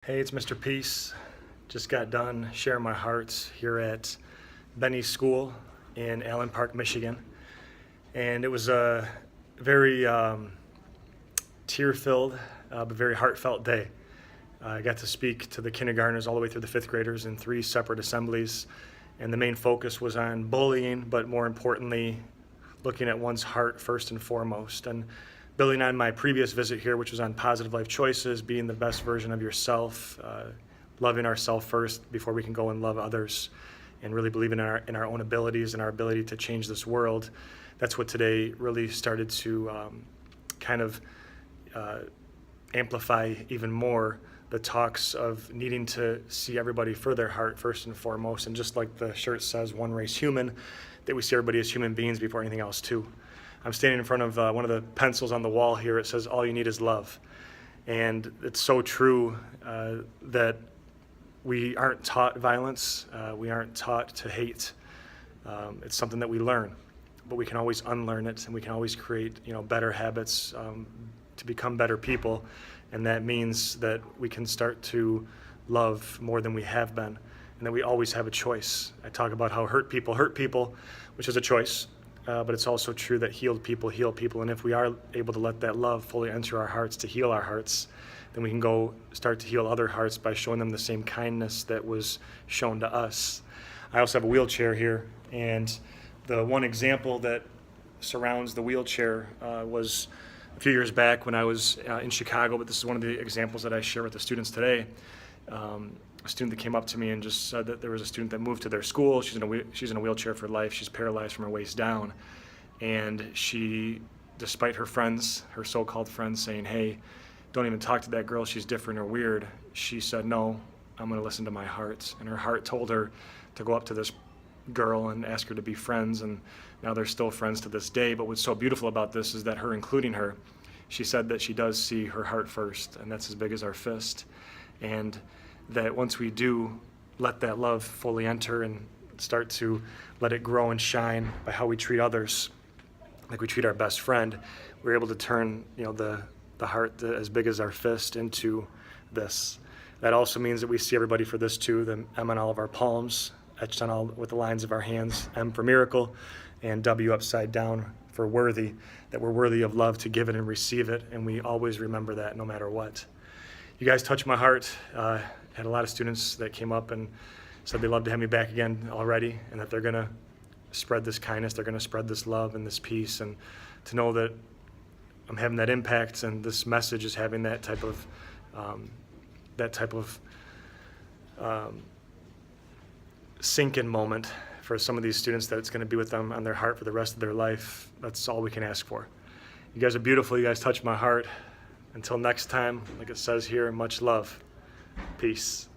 Hey, it's Mr. Peace. Just got done sharing my heart here at Bennie School in Allen Park, Michigan. And it was a very tear-filled but very heartfelt day. I got to speak to the kindergartners all the way through the fifth graders in 3 separate assemblies. And the main focus was on bullying, but more importantly, looking at one's heart first and foremost. And building on my previous visit here, which was on positive life choices, being the best version of yourself, loving ourselves first before we can go and love others, and really believing in our own abilities and our ability to change this world. That's what today really started to kind of amplify even more the talks of needing to see everybody for their heart first and foremost. And just like the shirt says, one race human, that we see everybody as human beings before anything else too. I'm standing in front of one of the pencils on the wall here. It says, all you need is love. And it's so true that we aren't taught violence. We aren't taught to hate. It's something that we learn, but we can always unlearn it, and we can always create, better habits to become better people. And that means that we can start to love more than we have been, and that we always have a choice. I talk about how hurt people, which is a choice. But it's also true that healed people heal people. And if we are able to let that love fully enter our hearts to heal our hearts, then we can go start to heal other hearts by showing them the same kindness that was shown to us. I also have a wheelchair here, and the one example that surrounds the wheelchair was a few years back when I was in Chicago, but this is one of the examples that I share with the students today. A student that came up to me and just said that there was a student that moved to their school. She's in a wheelchair for life. She's paralyzed from her waist down. And she, despite her friends, her so-called friends saying, hey, don't even talk to that girl, she's different or weird, she said, no, I'm going to listen to my heart. And her heart told her to go up to this girl and ask her to be friends. And now they're still friends to this day. But what's so beautiful about this is that her including her, she said that she does see her heart first, and that's as big as our fist. And that once we do let that love fully enter and start to let it grow and shine by how we treat others, like we treat our best friend, we're able to turn the heart as big as our fist into this. That also means that we see everybody for this too, the M on all of our palms, etched on all with the lines of our hands, M for miracle, and W upside down for worthy, that we're worthy of love to give it and receive it, and we always remember that no matter what. You guys touched my heart. Had a lot of students that came up and said they'd love to have me back again already, and that they're going to spread this kindness, they're going to spread this love and this peace, and to know that I'm having that impact and this message is having that type of sink-in moment for some of these students, that it's going to be with them on their heart for the rest of their life. That's all we can ask for. You guys are beautiful. You guys touch my heart. Until next time, like it says here, much love. Peace.